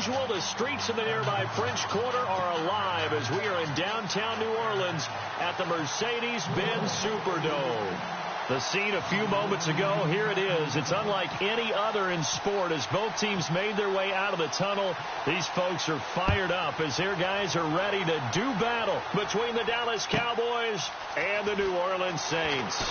usual, the streets of the nearby French Quarter are alive as we are in downtown New Orleans at the Mercedes-Benz Superdome. The scene a few moments ago, here it is. It's unlike any other in sport as both teams made their way out of the tunnel. These folks are fired up as their guys are ready to do battle between the Dallas Cowboys and the New Orleans Saints.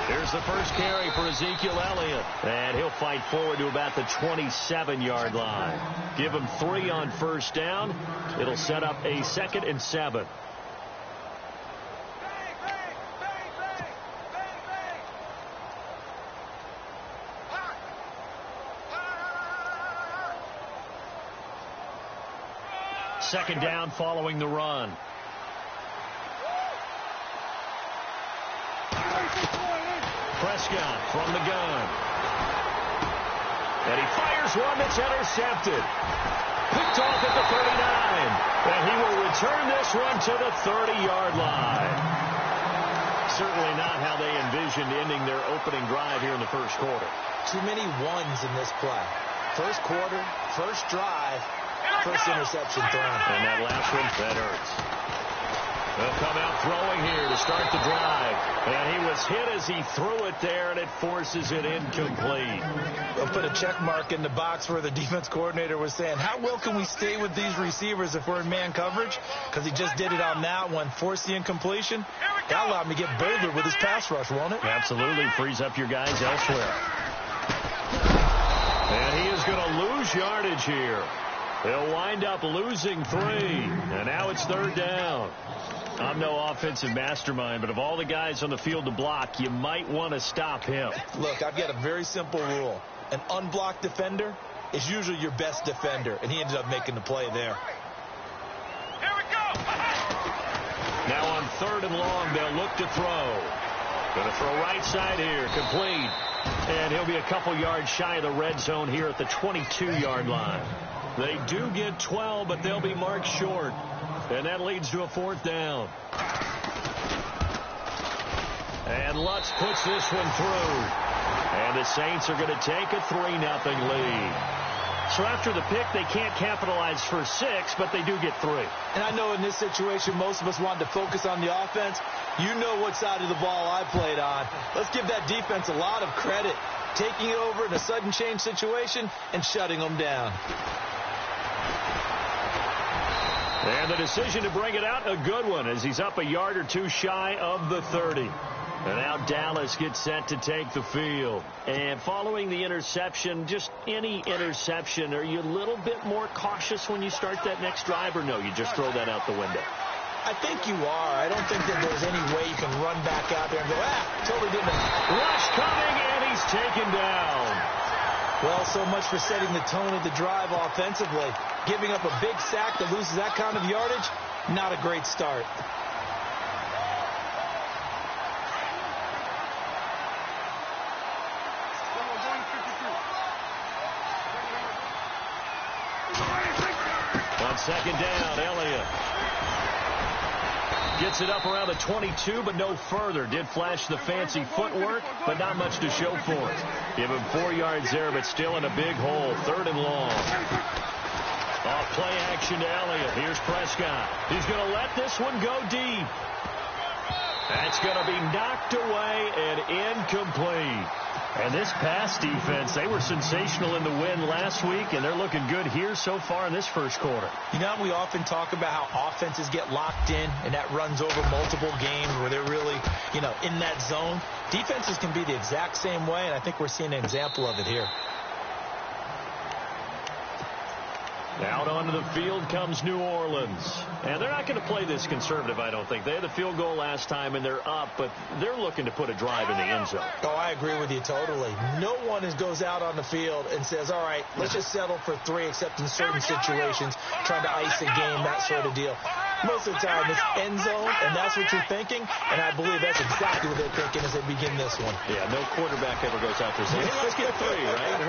Here's the first carry for Ezekiel Elliott, and he'll fight forward to about the 27-yard line. Give him 3 on first down. It'll set up a 2nd and 7. Second down following the run. Prescott from the gun. And he fires one that's intercepted. Picked off at the 39. And he will return this one to the 30-yard line. Certainly not how they envisioned ending their opening drive here in the first quarter. Too many ones in this play. First quarter, first drive, first interception thrown. And that last one, that hurts. They'll come out throwing here to start the drive. And he was hit as he threw it there, and it forces it incomplete. They'll put a check mark in the box where the defense coordinator was saying, how well can we stay with these receivers if we're in man coverage? Because he just did it on that one, forced the incompletion. That allowed him to get bolder with his pass rush, won't it? Absolutely. Frees up your guys elsewhere. And he is going to lose yardage here. They'll wind up losing 3. And now it's 3rd down. I'm no offensive mastermind, but of all the guys on the field to block, you might want to stop him. Look, I've got a very simple rule. An unblocked defender is usually your best defender, and he ended up making the play there. Here we go. Now on 3rd and long, they'll look to throw. Going to throw right side here, complete. And he'll be a couple yards shy of the red zone here at the 22-yard line. They do get 12, but they'll be marked short. And that leads to a 4th down. And Lutz puts this one through. And the Saints are going to take a 3-0 lead. So after the pick, they can't capitalize for 6, but they do get 3. And I know in this situation, most of us wanted to focus on the offense. You know what side of the ball I played on. Let's give that defense a lot of credit. Taking it over in a sudden change situation and shutting them down. And the decision to bring it out, a good one, as he's up a yard or 2 shy of the 30. And now Dallas gets set to take the field. And following the interception, just any interception, are you a little bit more cautious when you start that next drive, or no, you just throw that out the window? I think you are. I don't think that there's any way you can run back out there and go, totally didn't. Rush coming, and he's taken down. Well, so much for setting the tone of the drive offensively. Giving up a big sack that loses that kind of yardage, not a great start. On 2nd down, Elliott gets it up around the 22, but no further. Did flash the fancy footwork, but not much to show for it. Give him 4 yards there, but still in a big hole. 3rd and long. Off play action to Elliott. Here's Prescott. He's going to let this one go deep. That's going to be knocked away and incomplete. And this pass defense, they were sensational in the win last week, and they're looking good here so far in this first quarter. You know, we often talk about how offenses get locked in, and that runs over multiple games where they're really, in that zone. Defenses can be the exact same way, and I think we're seeing an example of it here. Out onto the field comes New Orleans. And they're not going to play this conservative, I don't think. They had the field goal last time, and they're up, but they're looking to put a drive in the end zone. Oh, I agree with you totally. No one goes out on the field and says, all right, let's just settle for 3, except in certain situations, trying to ice a game, that sort of deal. Most of the time, it's end zone, and that's what you're thinking, and I believe that's exactly what they're thinking as they begin this one. Yeah, no quarterback ever goes out there saying, hey, let's get 3, right?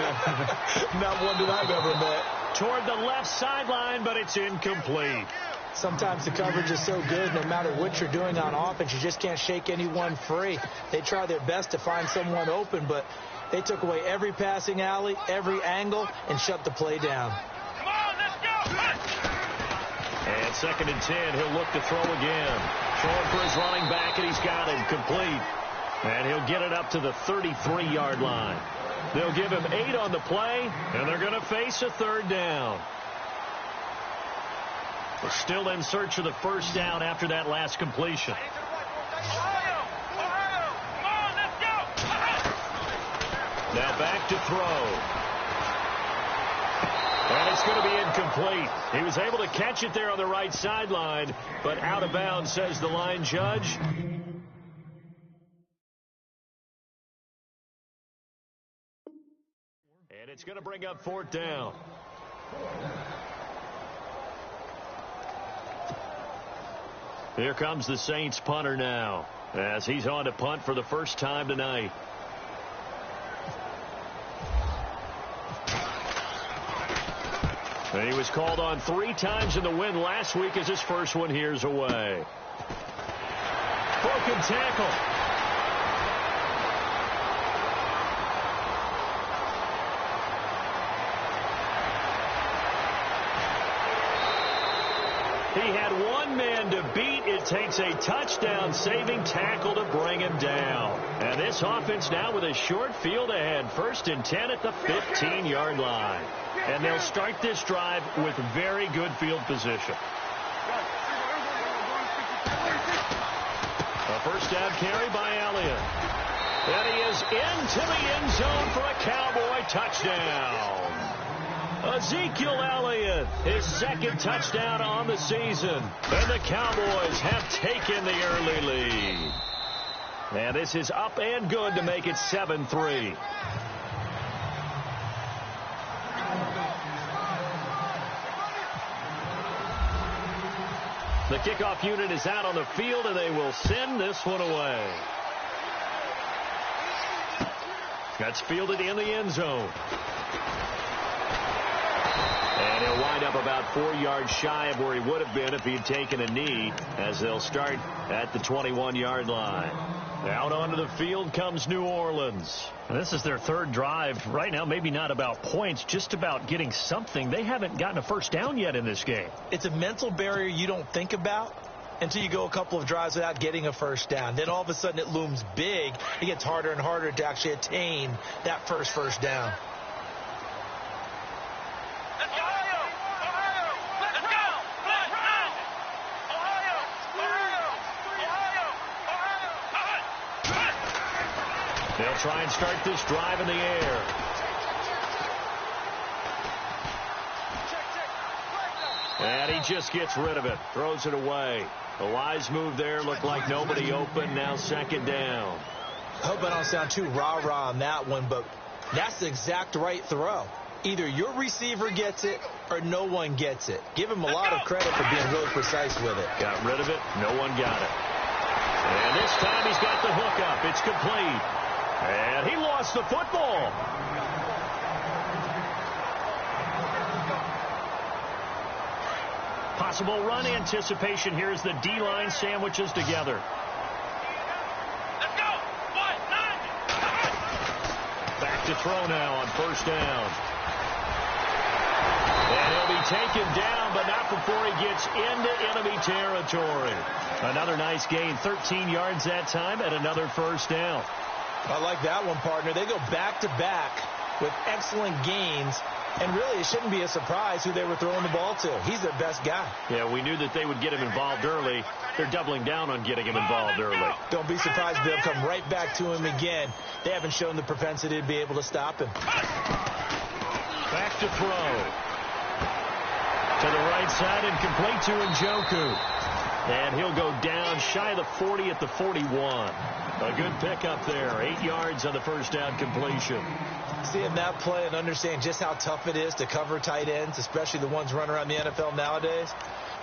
Not one that I've ever met. Toward the left sideline, but it's incomplete. Sometimes the coverage is so good, no matter what you're doing on offense, you just can't shake anyone free. They try their best to find someone open, but they took away every passing alley, every angle, and shut the play down. Come on, let's go. And 2nd and 10, he'll look to throw again. Throwing for his running back, and he's got him complete. And he'll get it up to the 33-yard line. They'll give him 8 on the play, and they're going to face a 3rd down. We're still in search of the 1st down after that last completion. Now back to throw. And it's going to be incomplete. He was able to catch it there on the right sideline, but out of bounds, says the line judge. And it's going to bring up 4th down. Here comes the Saints punter now, as he's on to punt for the first time tonight. And he was called on 3 times in the win last week as his first one here's away. Broken tackle. He had 1 man to beat. It takes a touchdown-saving tackle to bring him down. And this offense now with a short field ahead. 1st and 10 at the 15-yard line. And they'll start this drive with very good field position. A first down carry by Elliott. And he is into the end zone for a Cowboy touchdown. Ezekiel Elliott, his 2nd touchdown on the season. And the Cowboys have taken the early lead. And this is up and good to make it 7-3. The kickoff unit is out on the field, and they will send this one away. That's fielded in the end zone. And he'll wind up about 4 yards shy of where he would have been if he had taken a knee, as they'll start at the 21-yard line. Out onto the field comes New Orleans. This is their 3rd drive. Right now, maybe not about points, just about getting something. They haven't gotten a first down yet in this game. It's a mental barrier you don't think about until you go a couple of drives without getting a first down. Then all of a sudden it looms big. It gets harder and harder to actually attain that first down. They'll try and start this drive in the air. And he just gets rid of it. Throws it away. A wise move there. Looked like nobody open. Now 2nd down. I hope I don't sound too rah-rah on that one, but that's the exact right throw. Either your receiver gets it or no one gets it. Give him a lot of credit for being really precise with it. Got rid of it. No one got it. And this time he's got the hook up. It's complete. And he lost the football. Possible run anticipation here as the D-line sandwiches together. Let's go. Back to throw now on 1st down. And he'll be taken down, but not before he gets into enemy territory. Another nice gain, 13 yards that time, and another 1st down. I like that one, partner. They go back-to-back with excellent gains, and really it shouldn't be a surprise who they were throwing the ball to. He's their best guy. Yeah, we knew that they would get him involved early. They're doubling down on getting him involved early. Don't be surprised they'll come right back to him again. They haven't shown the propensity to be able to stop him. Back to throw. To the right side and complete to Njoku. And he'll go down shy of the 40 at the 41. A good pickup there. 8 yards on the first down completion. Seeing that play and understanding just how tough it is to cover tight ends, especially the ones running around the NFL nowadays,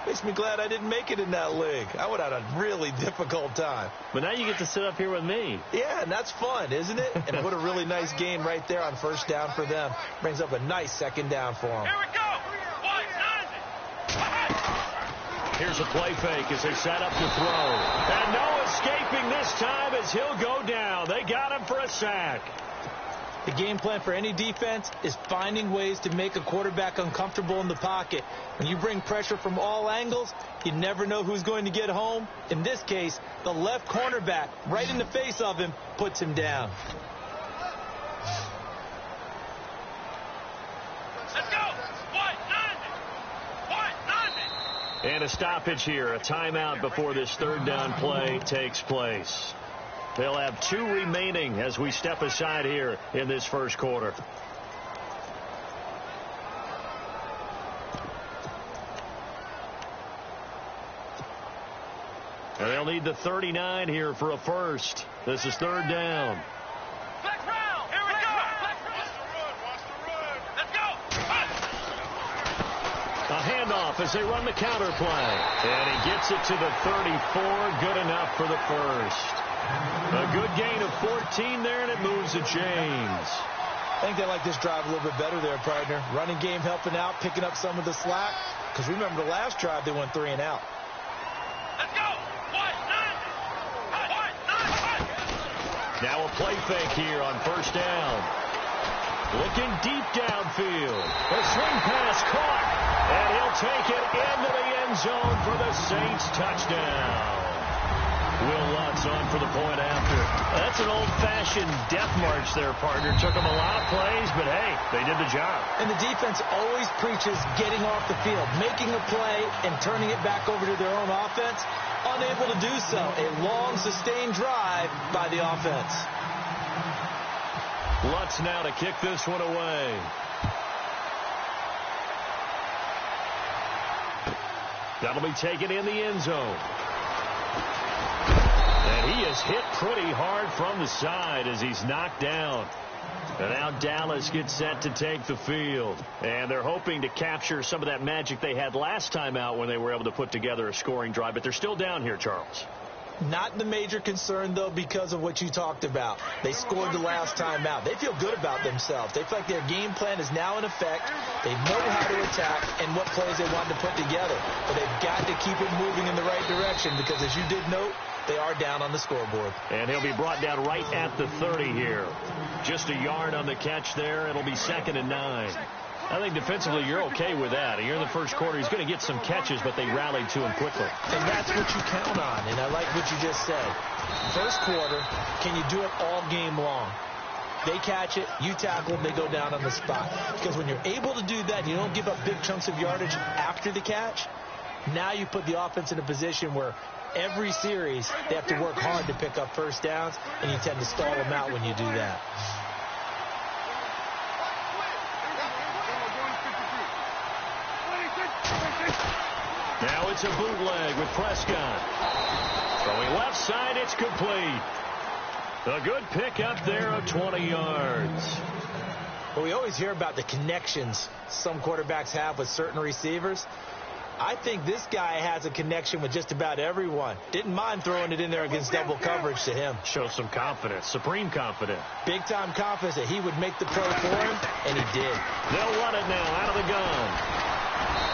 makes me glad I didn't make it in that league. I would have had a really difficult time. But now you get to sit up here with me. Yeah, and that's fun, isn't it? And what a really nice gain right there on first down for them. Brings up a nice second down for them. Here we go. Here's a play fake as they set up to throw. And no escaping this time as he'll go down. They got him for a sack. The game plan for any defense is finding ways to make a quarterback uncomfortable in the pocket. When you bring pressure from all angles, you never know who's going to get home. In this case, the left cornerback, right in the face of him, puts him down. Let's go. And a stoppage here, a timeout before this third down play takes place. They'll have 2 remaining as we step aside here in this first quarter. And they'll need the 39 here for a first. This is third down. Here we go. Watch the run. Let's go. A handoff as they run the counter play. And he gets it to the 34. Good enough for the first. A good gain of 14 there, and it moves to James. I think they like this drive a little bit better there, partner. Running game helping out, picking up some of the slack. Because remember the last drive, they went 3 and out. Let's go. Now a play fake here on first down. Looking deep downfield. A swing pass caught. And he'll take it into the end zone for the Saints touchdown. Will Lutz on for the point after. That's an old-fashioned death march there, partner. Took them a lot of plays, but hey, they did the job. And the defense always preaches getting off the field, making a play, and turning it back over to their own offense. Unable to do so. A long, sustained drive by the offense. Lutz now to kick this one away. That'll be taken in the end zone. And he is hit pretty hard from the side as he's knocked down. And now Dallas gets set to take the field. And they're hoping to capture some of that magic they had last time out when they were able to put together a scoring drive. But they're still down here, Charles. Not the major concern, though, because of what you talked about. They scored the last time out. They feel good about themselves. They feel like their game plan is now in effect. They know how to attack and what plays they want to put together. But they've got to keep it moving in the right direction because, as you did note, they are down on the scoreboard. And he'll be brought down right at the 30 here. Just a yard on the catch there. It'll be 2nd and 9. I think defensively you're okay with that. You're in the first quarter. He's going to get some catches, but they rallied to him quickly. And that's what you count on. And I like what you just said. First quarter, can you do it all game long? They catch it, you tackle them, they go down on the spot. Because when you're able to do that, you don't give up big chunks of yardage after the catch. Now you put the offense in a position where every series they have to work hard to pick up first downs, and you tend to stall them out when you do that. Now it's a bootleg with Prescott. Going left side, it's complete. A good pickup there of 20 yards. Well, we always hear about the connections some quarterbacks have with certain receivers. I think this guy has a connection with just about everyone. Didn't mind throwing it in there against double coverage to him. Shows some confidence, supreme confidence. Big-time confidence that he would make the play for him, and he did. They'll run it now out of the gun.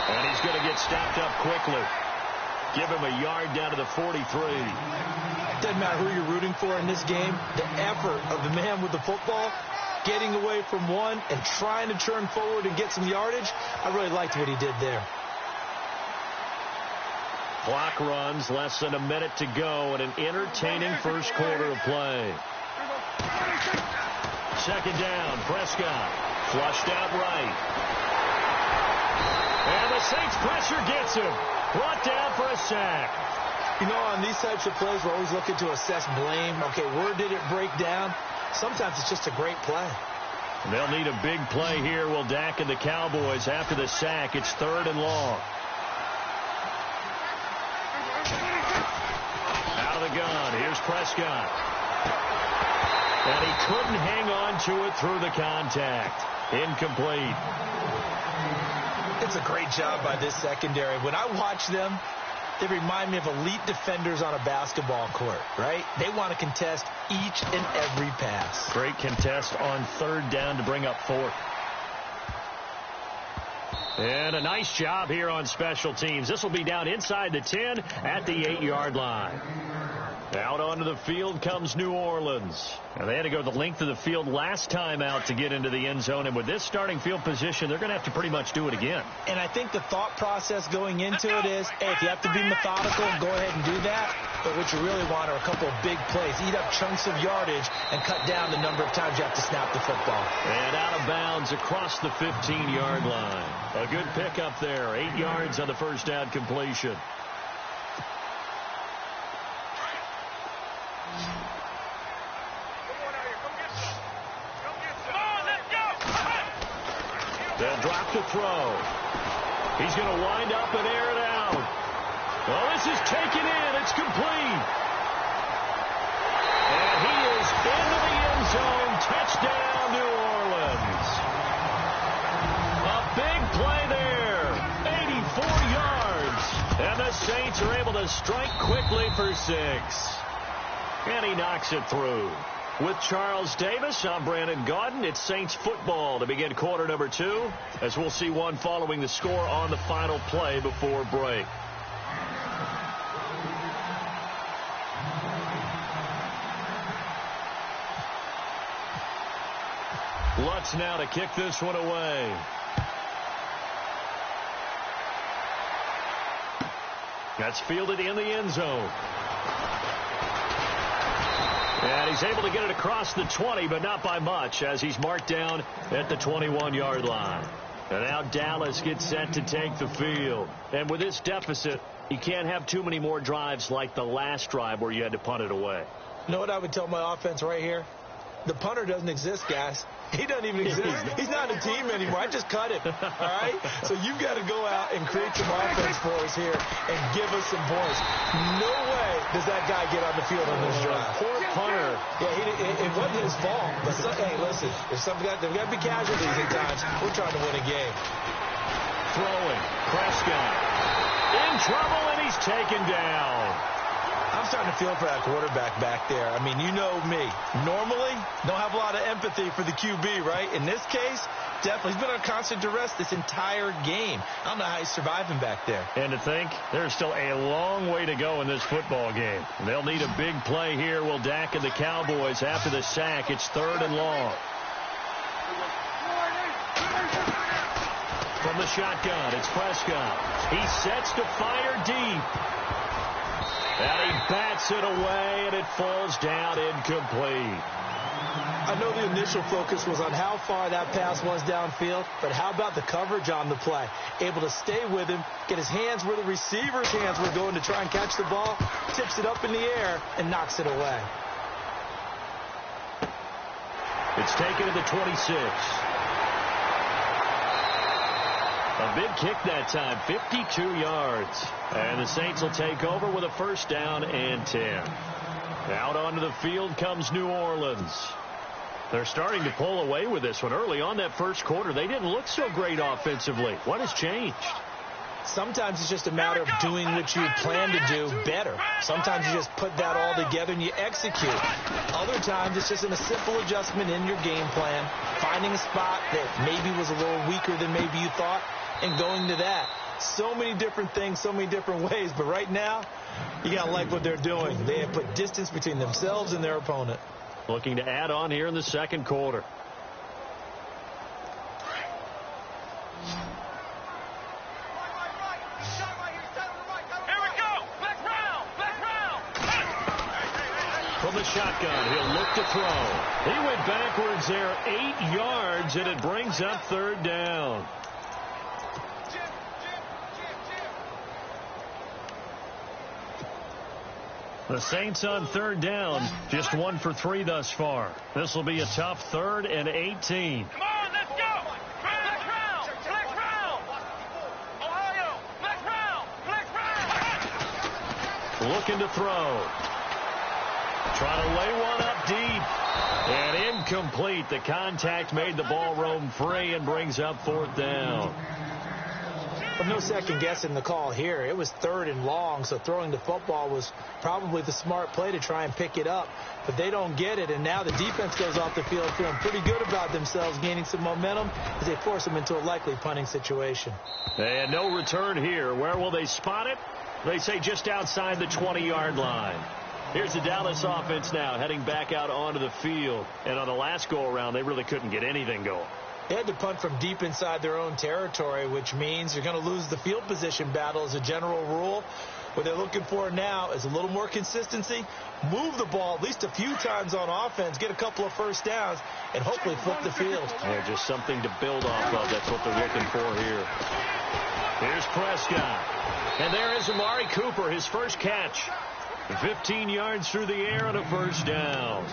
And he's going to get stopped up quickly. Give him a yard down to the 43. Doesn't matter who you're rooting for in this game. The effort of the man with the football, getting away from one and trying to turn forward and get some yardage, I really liked what he did there. Clock runs, less than a minute to go, and an entertaining first quarter of play. Second down, Prescott. Flushed out right. And the Saints pressure gets him. Brought down for a sack. You know, on these types of plays, we're always looking to assess blame. Okay, where did it break down? Sometimes it's just a great play. They'll need a big play here. Will Dak and the Cowboys after the sack. It's 3rd and long. Out of the gun. Here's Prescott. And he couldn't hang on to it through the contact. Incomplete. It's a great job by this secondary. When I watch them, they remind me of elite defenders on a basketball court, right? They want to contest each and every pass. Great contest on 3rd down to bring up 4th. And a nice job here on special teams. This will be down inside the 10 at the 8-yard line. Out onto the field comes New Orleans. Now they had to go the length of the field last time out to get into the end zone. And with this starting field position, they're going to have to pretty much do it again. And I think the thought process going into it is, hey, if you have to be methodical, go ahead and do that. But what you really want are a couple of big plays. Eat up chunks of yardage and cut down the number of times you have to snap the football. And out of bounds across the 15-yard line. A good pickup there. 8 yards on the first down completion. They'll drop to throw. He's going to wind up and air it out. Well, this is taken in. It's complete. And he is into the end zone. Touchdown, New Orleans. A big play there. 84 yards. And the Saints are able to strike quickly for 6. And he knocks it through. With Charles Davis, I'm Brandon Gaudin. It's Saints football to begin quarter number 2, as we'll see one following the score on the final play before break. Lutz now to kick this one away. That's fielded in the end zone. And he's able to get it across the 20, but not by much, as he's marked down at the 21-yard line. And now Dallas gets set to take the field. And with this deficit, you can't have too many more drives like the last drive where you had to punt it away. You know what I would tell my offense right here? The punter doesn't exist, guys. He doesn't even exist. He's not a team anymore. I just cut it, all right? So you've got to go out and create some offense for us here and give us some points. No way does that guy get on the field on this drive. Poor punter. Yeah, it wasn't his fault. But hey, listen, there's got to be casualties at times. We're trying to win a game. Throwing. Prescott. In trouble, and he's taken down. I'm starting to feel for that quarterback back there. I mean, you know me. Normally, don't have a lot of empathy for the QB, right? In this case, definitely. He's been on constant duress this entire game. I don't know how he's surviving back there. And to think, there's still a long way to go in this football game. They'll need a big play here. Will Dak and the Cowboys after the sack. It's 3rd and long. From the shotgun, it's Prescott. He sets to fire deep. And he bats it away, and it falls down incomplete. I know the initial focus was on how far that pass was downfield, but how about the coverage on the play? Able to stay with him, get his hands where the receiver's hands were going to try and catch the ball, tips it up in the air, and knocks it away. It's taken to the 26. A big kick that time, 52 yards. And the Saints will take over with a first down and 10. Out onto the field comes New Orleans. They're starting to pull away with this one. Early on that first quarter, they didn't look so great offensively. What has changed? Sometimes it's just a matter of doing what you plan to do better. Sometimes you just put that all together and you execute. Other times it's just a simple adjustment in your game plan, finding a spot that maybe was a little weaker than maybe you thought, and going to that. So many different things, so many different ways. But right now, you got to like what they're doing. They have put distance between themselves and their opponent. Looking to add on here in the second quarter. From the shotgun, he'll look to throw. He went backwards there 8 yards, and it brings up 3rd down. The Saints on third down, just 1 for 3 thus far. This will be a tough 3rd and 18. Come on, let's go. Flex round. Flex round. Ohio, flex round. Flex round. Looking to throw. Trying to lay one up deep. And incomplete. The contact made the ball roam free and brings up 4th down. Well, no second guessing the call here. It was 3rd and long, so throwing the football was probably the smart play to try and pick it up. But they don't get it, and now the defense goes off the field feeling pretty good about themselves, gaining some momentum as they force them into a likely punting situation. And no return here. Where will they spot it? They say just outside the 20-yard line. Here's the Dallas offense now heading back out onto the field. And on the last go-around, they really couldn't get anything going. They had to punt from deep inside their own territory, which means you're going to lose the field position battle as a general rule. What they're looking for now is a little more consistency, move the ball at least a few times on offense, get a couple of first downs, and hopefully flip the field. Yeah, just something to build off of. That's what they're looking for here. Here's Prescott. And there is Amari Cooper, his first catch. 15 yards through the air and a first down.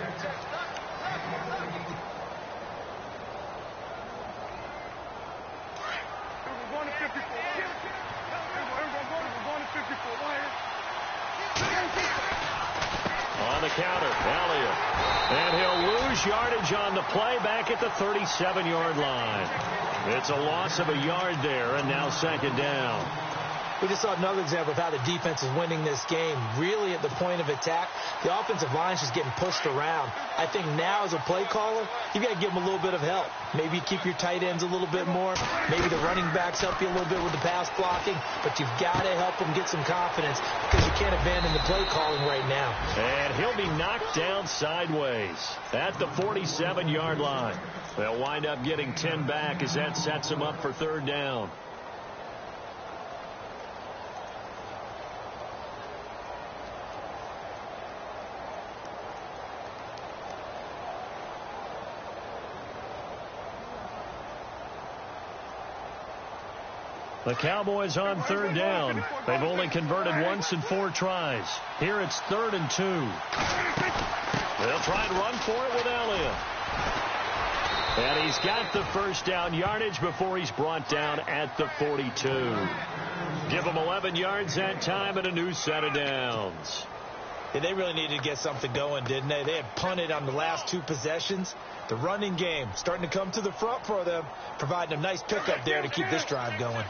On the counter, Elliott. And he'll lose yardage on the play back at the 37-yard line. It's a loss of a yard there, and now 2nd down. We just saw another example of how the defense is winning this game. Really at the point of attack, the offensive line is just getting pushed around. I think now as a play caller, you've got to give them a little bit of help. Maybe keep your tight ends a little bit more. Maybe the running backs help you a little bit with the pass blocking. But you've got to help them get some confidence because you can't abandon the play calling right now. And he'll be knocked down sideways at the 47-yard line. They'll wind up getting 10 back as that sets them up for 3rd down. The Cowboys on 3rd down. They've only converted once in 4 tries. Here it's 3rd and 2. They'll try and run for it with Elliott. And he's got the first down yardage before he's brought down at the 42. Give him 11 yards that time and a new set of downs. Yeah, they really needed to get something going, didn't they? They had punted on the last 2 possessions. The running game starting to come to the front for them, providing a nice pickup there to keep this drive going.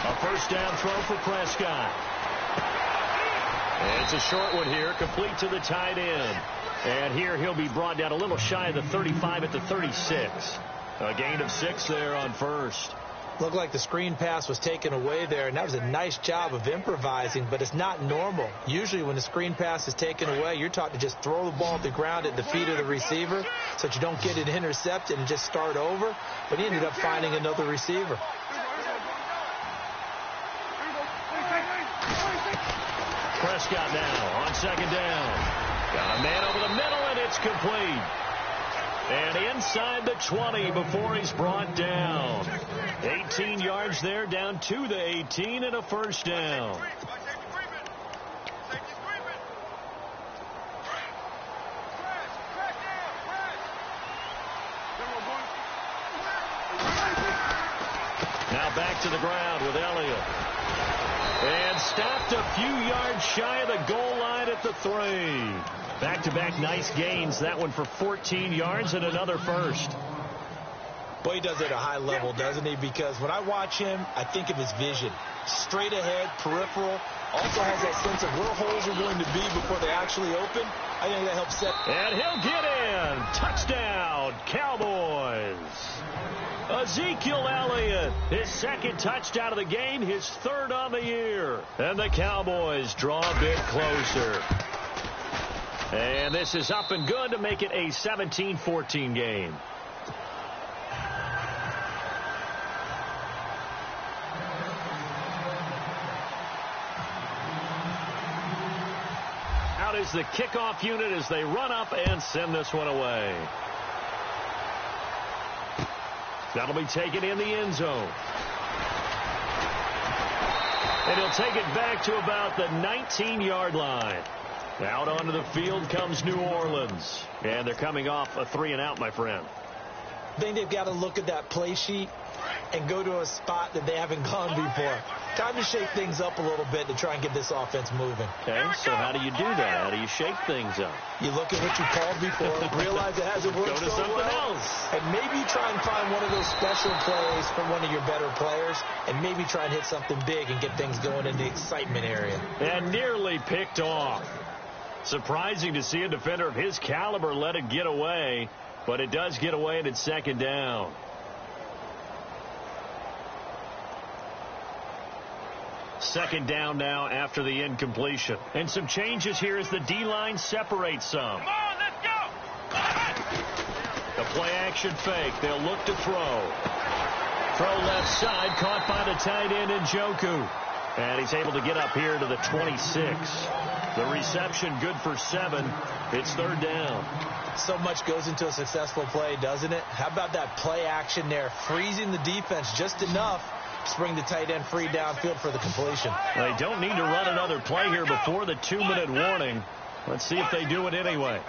A first down throw for Prescott. And it's a short one here, complete to the tight end. And here he'll be brought down a little shy of the 35 at the 36. A gain of 6 there on first. Looked like the screen pass was taken away there, and that was a nice job of improvising, but it's not normal. Usually when the screen pass is taken away, you're taught to just throw the ball at the ground at the feet of the receiver so that you don't get it intercepted and just start over, but he ended up finding another receiver. Prescott now on 2nd down. Got a man over the middle, and it's complete. And inside the 20 before he's brought down. 18 yards there, down to the 18, and a first down. Now back to the ground with Elliott. And stopped a few yards shy of the goal line at the 3. Back-to-back nice gains. That one for 14 yards and another first. Boy, he does it at a high level, doesn't he? Because when I watch him, I think of his vision. Straight ahead, peripheral. Also has that sense of where holes are going to be before they actually open. I think that helps set. And he'll get in. Touchdown, Cowboys. Ezekiel Elliott, his 2nd touchdown of the game, his 3rd on the year. And the Cowboys draw a bit closer. And this is up and good to make it a 17-14 game. Out is the kickoff unit as they run up and send this one away. That'll be taken in the end zone. And he'll take it back to about the 19-yard line. Out onto the field comes New Orleans. And they're coming off a 3-and-out, my friend. I think they've got to look at that play sheet and go to a spot that they haven't gone before. Time to shake things up a little bit to try and get this offense moving. Okay, so how do you do that? How do you shake things up? You look at what you called before, realize it hasn't worked Go to something else. and maybe try and find one of those special plays from one of your better players, and maybe try and hit something big and get things going in the excitement area. And nearly picked off. Surprising to see a defender of his caliber let it get away, but it does get away and it's second down. Second down now after the incompletion. And some changes here as the D-line separates some. Come on, let's go. The play-action fake. They'll look to throw. Throw left side, caught by the tight end Njoku. And he's able to get up here to the 26. The reception good for 7. It's third down. So much goes into a successful play, doesn't it? How about that play action there? Freezing the defense just enough to bring the tight end free downfield for the completion. They don't need to run another play here before the 2-minute warning. Let's see if they do it anyway.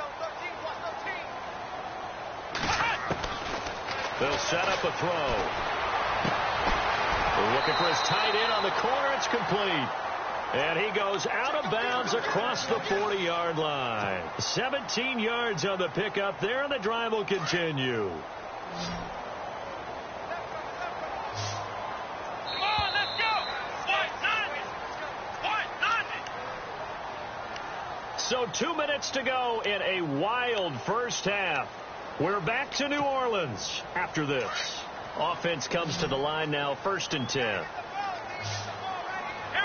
They'll set up a throw. They're looking for his tight end on the corner. It's complete. And he goes out of bounds across the 40-yard line. 17 yards on the pickup there, and the drive will continue. Come on, let's go. So 2 minutes to go in a wild first half. We're back to New Orleans after this. Offense comes to the line now, 1st and 10. Here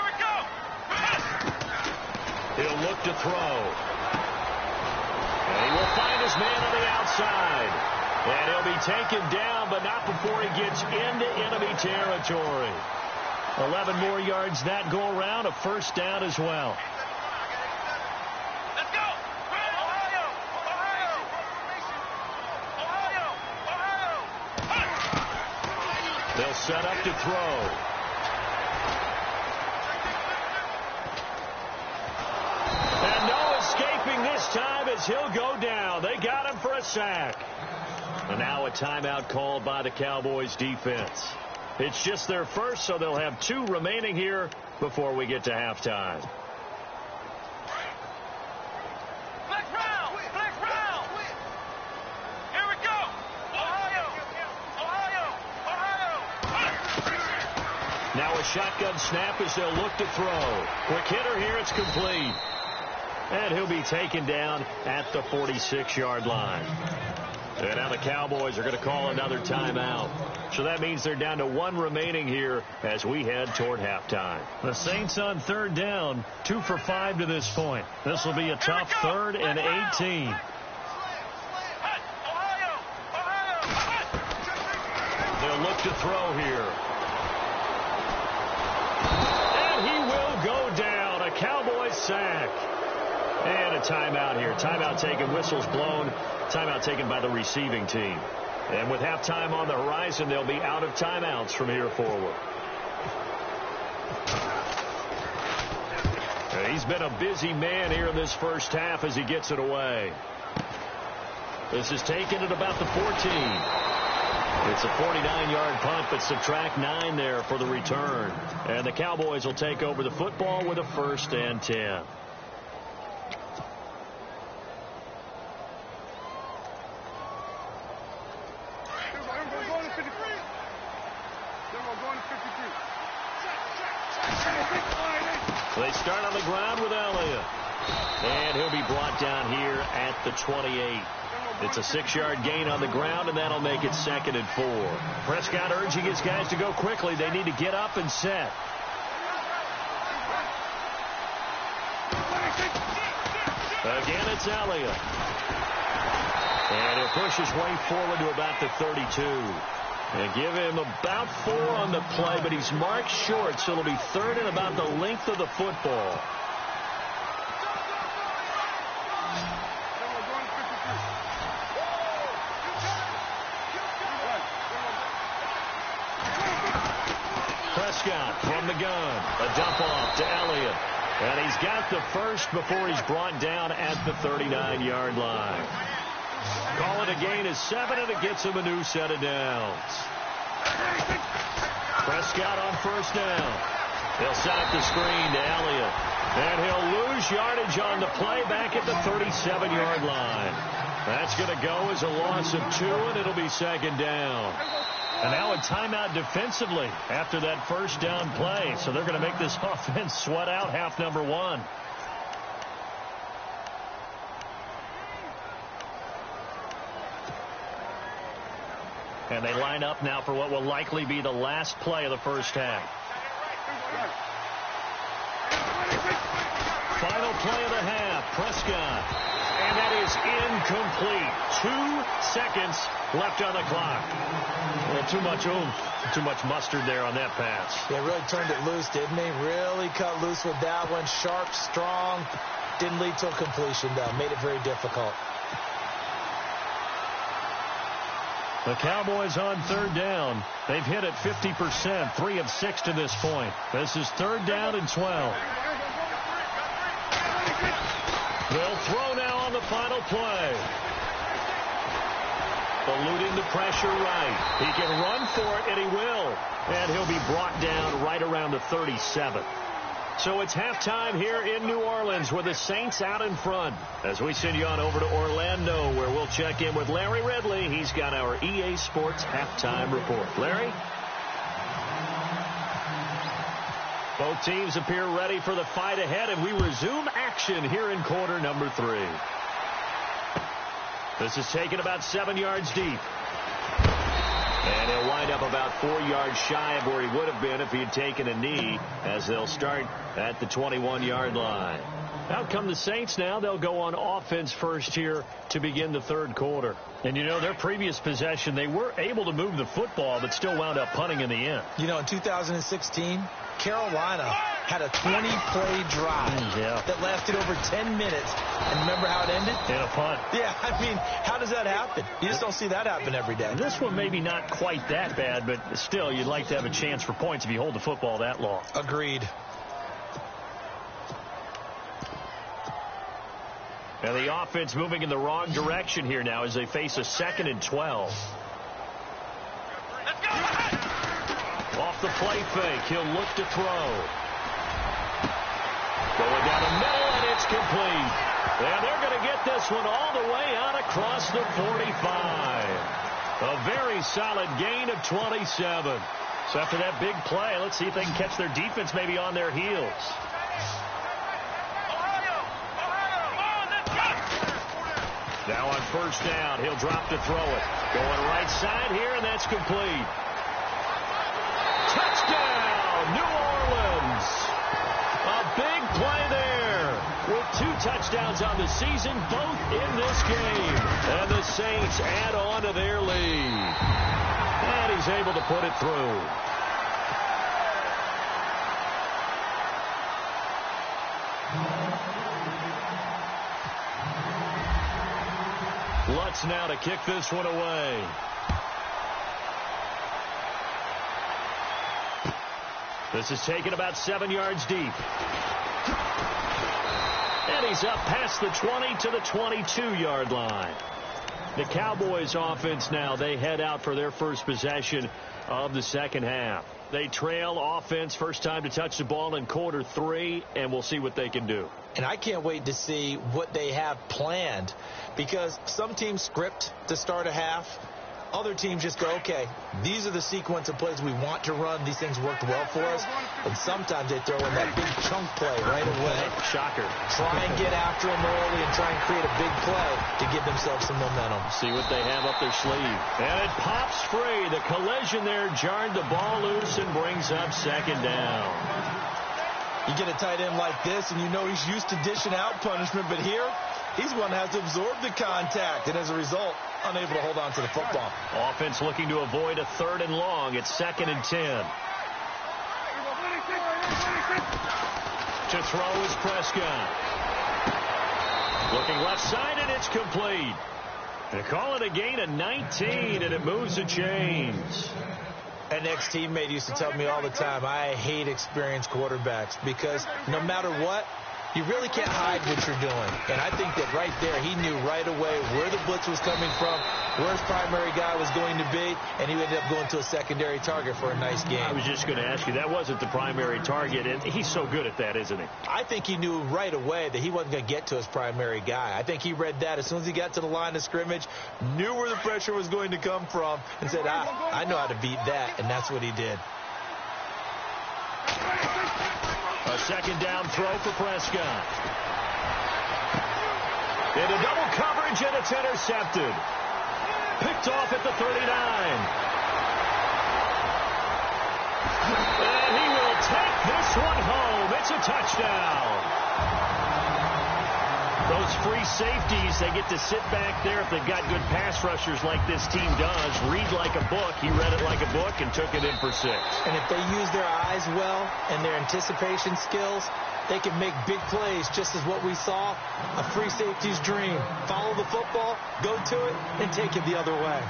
we go. He'll look to throw. And he will find his man on the outside. And he'll be taken down, but not before he gets into enemy territory. 11 more yards that go around, a first down as well. Let's go. Ohio. They'll set up to throw. And no escaping this time as he'll go down. They got him for a sack. And now a timeout called by the Cowboys defense. It's just their first, so they'll have 2 remaining here before we get to halftime. Flex round. Here we go. Ohio. Now a shotgun snap as they'll look to throw. Quick hitter here, it's complete. And he'll be taken down at the 46-yard line. And now the Cowboys are going to call another timeout. So that means they're down to 1 remaining here as we head toward halftime. The Saints on third down, 2 for 5 to this point. This will be a tough 3rd and 18. They'll look to throw here. And he will go down. A Cowboys sack. And a timeout here. Timeout taken, whistles blown. Timeout taken by the receiving team. And with halftime on the horizon, they'll be out of timeouts from here forward. And he's been a busy man here in this first half as he gets it away. This is taken at about the 14. It's a 49-yard punt, but subtract 9 there for the return. And the Cowboys will take over the football with a 1st and 10. They start on the ground with Elliott. And he'll be brought down here at the 28. It's a 6-yard gain on the ground, and that'll make it 2nd and 4. Prescott urging his guys to go quickly. They need to get up and set. Again, it's Elliott. And he'll push his way forward to about the 32. And give him about 4 on the play, but he's marked short, so it'll be 3rd and about the length of the football. Prescott from the gun. A dump off to Elliott. And he's got the first before he's brought down at the 39-yard line. Call it a gain of 7, and it gets him a new set of downs. Prescott on first down. He'll set up the screen to Elliott. And he'll lose yardage on the play back at the 37-yard line. That's going to go as a loss of 2, and it'll be second down. And now a timeout defensively after that first down play. So they're going to make this offense sweat out half number 1. And they line up now for what will likely be the last play of the first half. Final play of the half, Prescott. And that is incomplete. 2 seconds left on the clock. Well, too much oomph, too much mustard there on that pass. Yeah, really turned it loose, didn't he? Really cut loose with that one. Sharp, strong. Didn't lead to a completion, though. Made it very difficult. The Cowboys on third down. They've hit it 50%, 3 of 6 to this point. This is third down and 12. They'll throw now on the final play. Eluding the pressure right. He can run for it, and he will. And he'll be brought down right around the 37. So it's halftime here in New Orleans with the Saints out in front. As we send you on over to Orlando, where we'll check in with Larry Ridley. He's got our EA Sports halftime report. Larry? Both teams appear ready for the fight ahead, and we resume action here in quarter number 3. This is taken about 7 yards deep. And he'll wind up about 4 yards shy of where he would have been if he had taken a knee, as they'll start at the 21-yard line. Out come the Saints now. They'll go on offense first here to begin the third quarter. And, you know, their previous possession, they were able to move the football, but still wound up punting in the end. You know, in 2016, Carolina had a 20-play drive that lasted over 10 minutes. And remember how it ended? In a punt. Yeah, I mean, how does that happen? You just don't see that happen every day. This one maybe not quite that bad, but still, you'd like to have a chance for points if you hold the football that long. Agreed. And the offense moving in the wrong direction here now as they face a 2nd and 12. Off the play fake, he'll look to throw. Going down the middle, and it's complete. And they're going to get this one all the way out across the 45. A very solid gain of 27. So after that big play, let's see if they can catch their defense maybe on their heels. Now on first down, he'll drop to throw it. Going right side here, and that's complete. Touchdown, New Orleans. A big play there with 2 touchdowns on the season, both in this game. And the Saints add on to their lead. And he's able to put it through. Lutz now to kick this one away. This is taken about 7 yards deep. And he's up past the 20 to the 22-yard line. The Cowboys offense now, they head out for their first possession of the second half. They trail offense, first time to touch the ball in quarter 3, and we'll see what they can do. And I can't wait to see what they have planned, because some teams script to start a half. Other teams just go, okay, these are the sequence of plays we want to run. These things worked well for us. And sometimes they throw in that big chunk play right away. Shocker. Try and get after them early and try and create a big play to give themselves some momentum. See what they have up their sleeve. And it pops free. The collision there jarred the ball loose and brings up second down. You get a tight end like this, and you know he's used to dishing out punishment, but here, he's one that has to absorb the contact, and as a result, unable to hold on to the football. Offense looking to avoid a 3rd and long. It's 2nd and 10. To throw is Prescott. Looking left side, and it's complete. They call it a gain of 19, and it moves the chains. An ex-teammate used to tell me all the time, I hate experienced quarterbacks because no matter what, you really can't hide what you're doing. And I think that right there, he knew right away where the blitz was coming from, where his primary guy was going to be, and he ended up going to a secondary target for a nice game. I was just going to ask you, that wasn't the primary target, and he's so good at that, isn't he? I think he knew right away that he wasn't going to get to his primary guy. I think he read that as soon as he got to the line of scrimmage, knew where the pressure was going to come from, and said, I know how to beat that, and that's what he did. A second down throw for Prescott. Into double coverage, and it's intercepted. Picked off at the 39. And he will take this one home. It's a touchdown. Those free safeties, they get to sit back there if they've got good pass rushers like this team does. Read like a book. He read it like a book and took it in for 6. And if they use their eyes well and their anticipation skills, they can make big plays, just as what we saw, a free safety's dream. Follow the football, go to it, and take it the other way.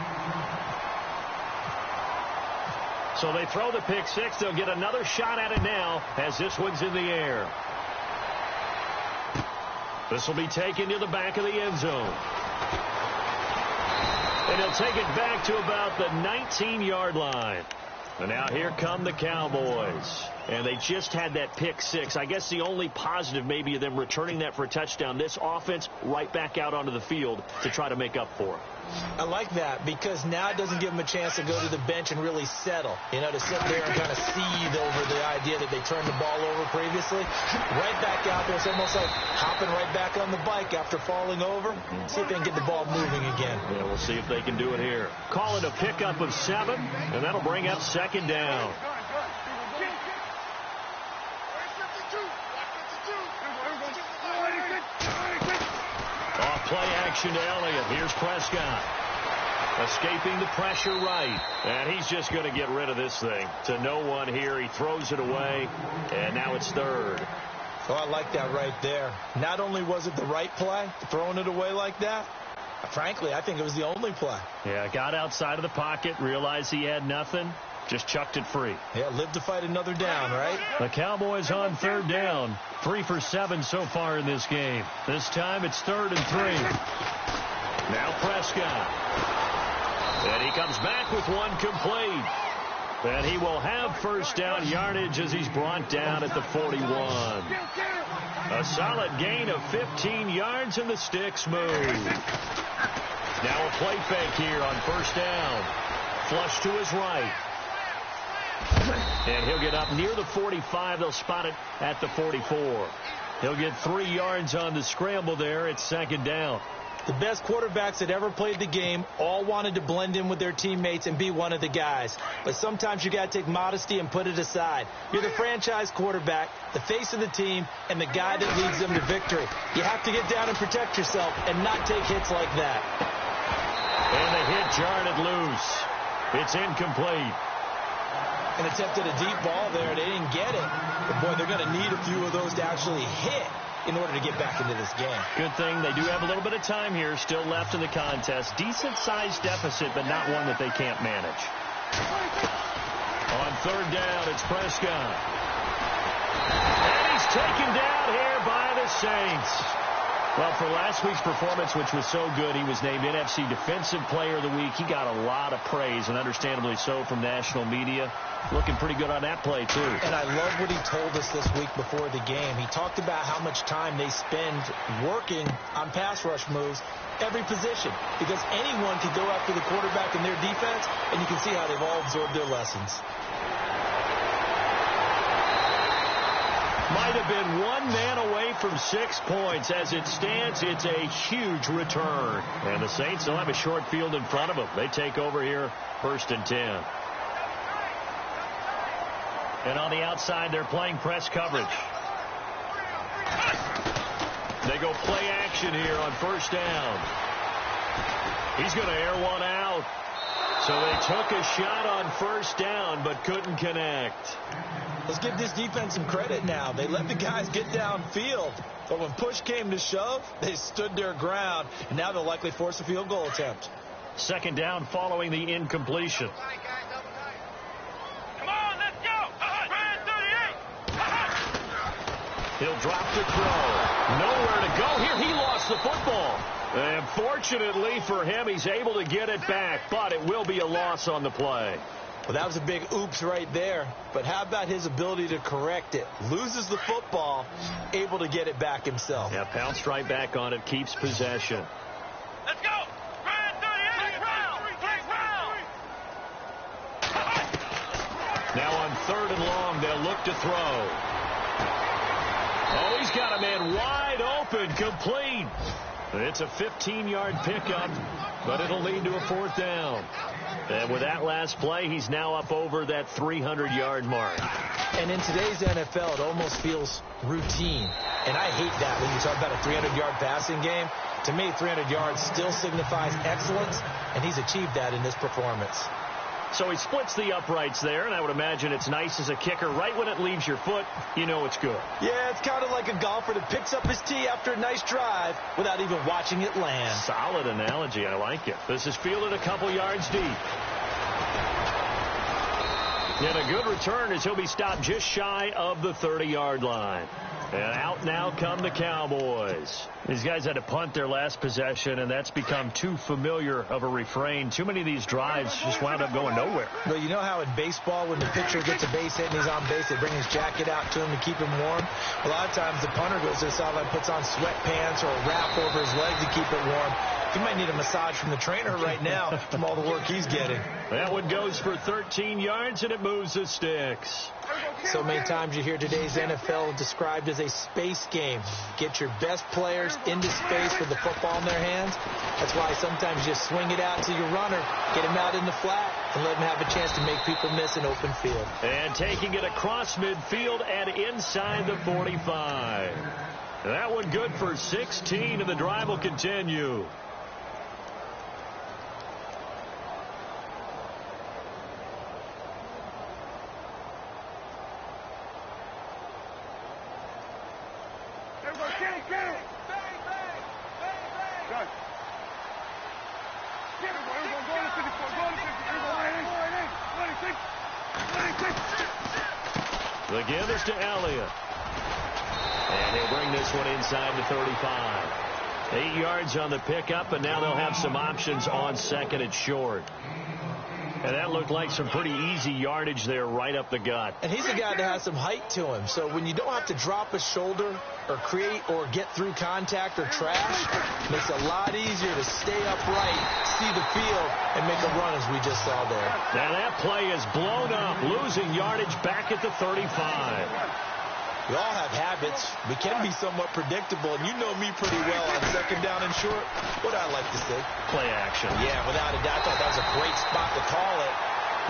So they throw the pick 6. They'll get another shot at it now as this one's in the air. This will be taken to the back of the end zone. And he'll take it back to about the 19-yard line. And now here come the Cowboys. And they just had that pick 6. I guess the only positive maybe of them returning that for a touchdown. This offense right back out onto the field to try to make up for it. I like that because now it doesn't give them a chance to go to the bench and really settle. You know, to sit there and kind of seethe over the idea that they turned the ball over previously. Right back out there. It's almost like hopping right back on the bike after falling over. See if they can get the ball moving again. Yeah, we'll see if they can do it here. Call it a pickup of 7, and that'll bring up second down. Off play action to Elliott. Here's Prescott. Escaping the pressure right. And he's just going to get rid of this thing. To no one here. He throws it away. And now it's 3rd. Oh, I like that right there. Not only was it the right play, throwing it away like that, frankly, I think it was the only play. Yeah, got outside of the pocket, realized he had nothing, just chucked it free. Yeah, live to fight another down, right? The Cowboys on 3rd down. 3 for 7 so far in this game. This time it's 3rd and 3. Now Prescott. And he comes back with one complete. And he will have first down yardage as he's brought down at the 41. A solid gain of 15 yards, and the sticks move. Now a play fake here on first down. Flush to his right. And he'll get up near the 45. They'll spot it at the 44. He'll get 3 yards on the scramble there. It's second down. The best quarterbacks that ever played the game all wanted to blend in with their teammates and be one of the guys. But sometimes you got to take modesty and put it aside. You're the franchise quarterback, the face of the team, and the guy that leads them to victory. You have to get down and protect yourself and not take hits like that. And the hit jarred it loose. It's incomplete. And attempted a deep ball there. They didn't get it. But, boy, they're going to need a few of those to actually hit in order to get back into this game. Good thing they do have a little bit of time here still left in the contest. Decent-sized deficit, but not one that they can't manage. On 3rd down, it's Prescott. And he's taken down here by the Saints. Well, for last week's performance, which was so good, he was named NFC Defensive Player of the Week. He got a lot of praise, and understandably so, from national media. Looking pretty good on that play, too. And I love what he told us this week before the game. He talked about how much time they spend working on pass rush moves, every position, because anyone can go after the quarterback in their defense, and you can see how they've all absorbed their lessons. Might have been one man away from 6 points. As it stands, it's a huge return. And the Saints will have a short field in front of them. They take over here, 1st and 10. And on the outside, they're playing press coverage. They go play action here on first down. He's going to air one out. So they took a shot on first down, but couldn't connect. Let's give this defense some credit now. They let the guys get downfield. But when push came to shove, they stood their ground. And now they'll likely force a field goal attempt. Second down following the incompletion. He'll drop to throw. Nowhere to go here. He lost the football. And fortunately for him, he's able to get it back, but it will be a loss on the play. Well, that was a big oops right there. But how about his ability to correct it? Loses the football, able to get it back himself. Yeah, pounced right back on it, keeps possession. Let's go. Now on 3rd and long, they'll look to throw. Oh, he's got a man wide open, complete. It's a 15-yard pickup, but it'll lead to a 4th down. And with that last play, he's now up over that 300-yard mark. And in today's NFL, it almost feels routine. And I hate that when you talk about a 300-yard passing game. To me, 300 yards still signifies excellence, and he's achieved that in this performance. So he splits the uprights there, and I would imagine it's nice as a kicker. Right when it leaves your foot, you know it's good. Yeah, it's kind of like a golfer that picks up his tee after a nice drive without even watching it land. Solid analogy. I like it. This is fielded a couple yards deep. And a good return as he'll be stopped just shy of the 30-yard line. And out now come the Cowboys. These guys had to punt their last possession, and that's become too familiar of a refrain. Too many of these drives just wound up going nowhere. Well, you know how in baseball, when the pitcher gets a base hit and he's on base, they bring his jacket out to him to keep him warm? A lot of times the punter goes to the sideline, puts on sweatpants or a wrap over his leg to keep it warm. He might need a massage from the trainer right now from all the work he's getting. That one goes for 13 yards, and it moves the sticks. So many times you hear today's NFL described as a space game. Get your best players into space with the football in their hands. That's why sometimes you swing it out to your runner, get him out in the flat, and let him have a chance to make people miss an open field. And taking it across midfield and inside the 45. That one good for 16, and the drive will continue. The give is to Elliott. And he'll bring this one inside the 35. 8 yards on the pickup, and now they'll have some options on 2nd and short. And that looked like some pretty easy yardage there right up the gut. And he's a guy that has some height to him. So when you don't have to drop a shoulder or create or get through contact or trash, it makes it a lot easier to stay upright, see the field, and make a run as we just saw there. Now that play is blown up, losing yardage back at the 35. We all have habits. We can be somewhat predictable, and you know me pretty well on 2nd down and short. What I like to say? Play action. Yeah, without a doubt. I thought that was a great spot to call it.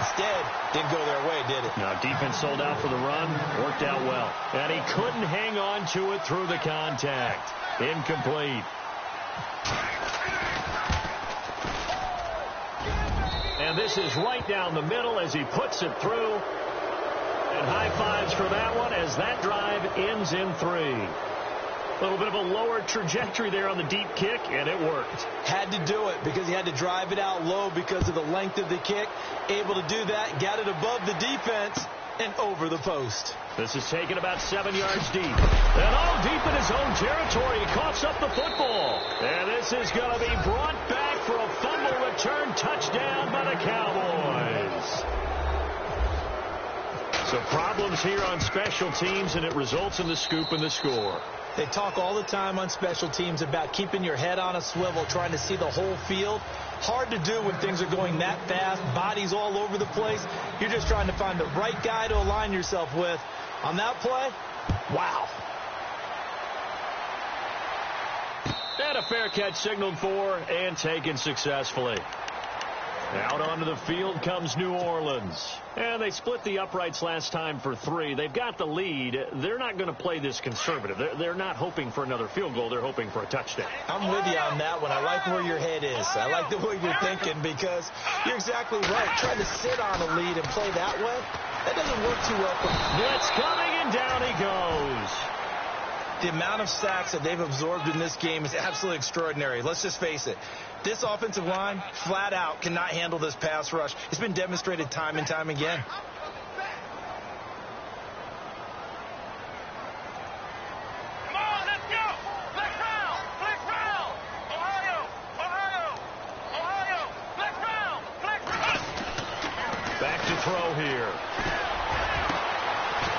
Instead, didn't go their way, did it? Now, defense sold out for the run. Worked out well. And he couldn't hang on to it through the contact. Incomplete. And this is right down the middle as he puts it through. And high fives for that one as that drive ends in 3. A little bit of a lower trajectory there on the deep kick, and it worked. Had to do it because he had to drive it out low because of the length of the kick. Able to do that, got it above the defense, and over the post. This is taken about 7 yards deep. And all deep in his own territory, he coughs up the football. And this is going to be brought back for a fumble return touchdown by the Cowboys. So problems here on special teams, and it results in the scoop and the score. They talk all the time on special teams about keeping your head on a swivel, trying to see the whole field. Hard to do when things are going that fast, bodies all over the place. You're just trying to find the right guy to align yourself with. On that play, wow. And a fair catch signaled for and taken successfully. Out onto the field comes New Orleans. And they split the uprights last time for 3. They've got the lead. They're not going to play this conservative. They're not hoping for another field goal. They're hoping for a touchdown. I'm with you on that one. I like where your head is. I like the way you're thinking because you're exactly right. Trying to sit on a lead and play that way, that doesn't work too well. Blitz coming, and down he goes. The amount of sacks that they've absorbed in this game is absolutely extraordinary. Let's just face it. This offensive line, flat out, cannot handle this pass rush. It's been demonstrated time and time again. throw here.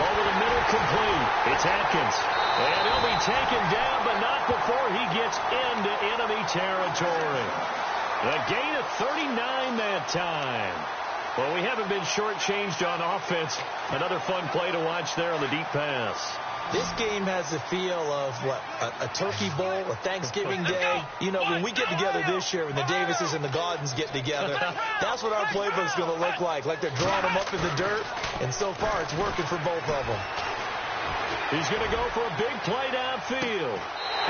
Over the middle, complete. It's Atkins. And he'll be taken down, but not before he gets into enemy territory. A gain of 39 that time. Well, we haven't been shortchanged on offense. Another fun play to watch there on the deep pass. This game has the feel of, what, a turkey bowl, a Thanksgiving day. You know, when we get together this year, when the Davises and the Gaudens get together, that's what our playbook's going to look like they're drawing them up in the dirt, and so far it's working for both of them. He's going to go for a big play downfield.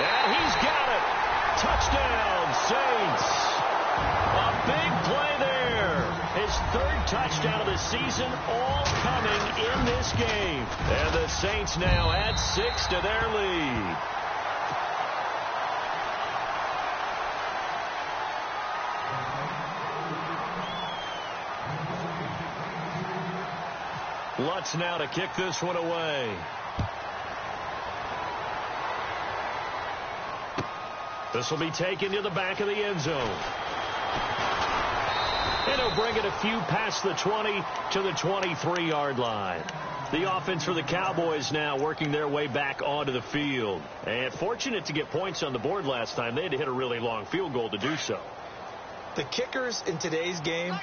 And he's got it. Touchdown, Saints. A big play there. His third touchdown of the season, all coming in this game. And the Saints now add 6 to their lead. Lutz now to kick this one away. This will be taken to the back of the end zone. And he'll bring it a few past the 20 to the 23-yard line. The offense for the Cowboys now working their way back onto the field. And fortunate to get points on the board last time. They had to hit a really long field goal to do so. The kickers in today's game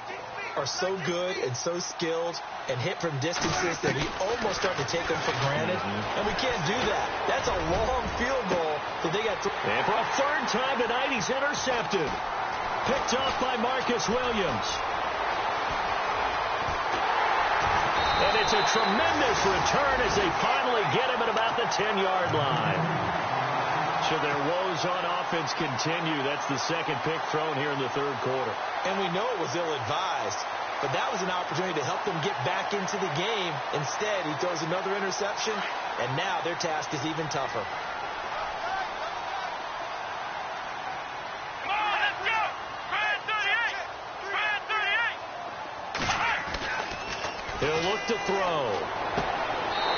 are so good and so skilled and hit from distances that we almost start to take them for granted. And we can't do that. That's a long field goal that they got. And for a third time tonight, he's intercepted. Picked off by Marcus Williams. And it's a tremendous return as they finally get him at about the 10-yard line. Should their woes on offense continue, that's the second pick thrown here in the third quarter. And we know it was ill-advised, but that was an opportunity to help them get back into the game. Instead, he throws another interception, and now their task is even tougher. Come on, let's go! Spread 38! Spread 38! He'll look to throw.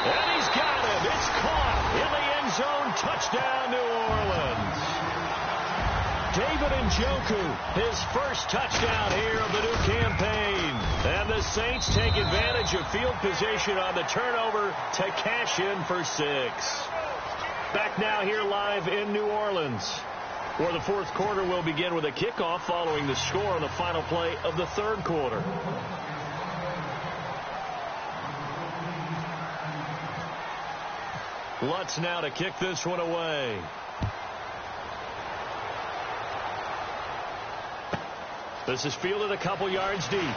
And he's got him. It's caught in the end zone. Touchdown, New Orleans. David Njoku, his first touchdown here of the new campaign. And the Saints take advantage of field position on the turnover to cash in for 6. Back now here live in New Orleans, where the fourth quarter will begin with a kickoff following the score on the final play of the third quarter. Lutz now to kick this one away. This is fielded a couple yards deep.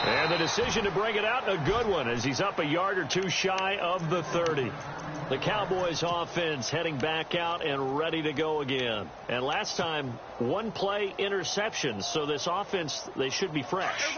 And the decision to bring it out, a good one, as he's up a yard or two shy of the 30. The Cowboys offense heading back out and ready to go again. And last time, one play interception. So this offense, they should be fresh.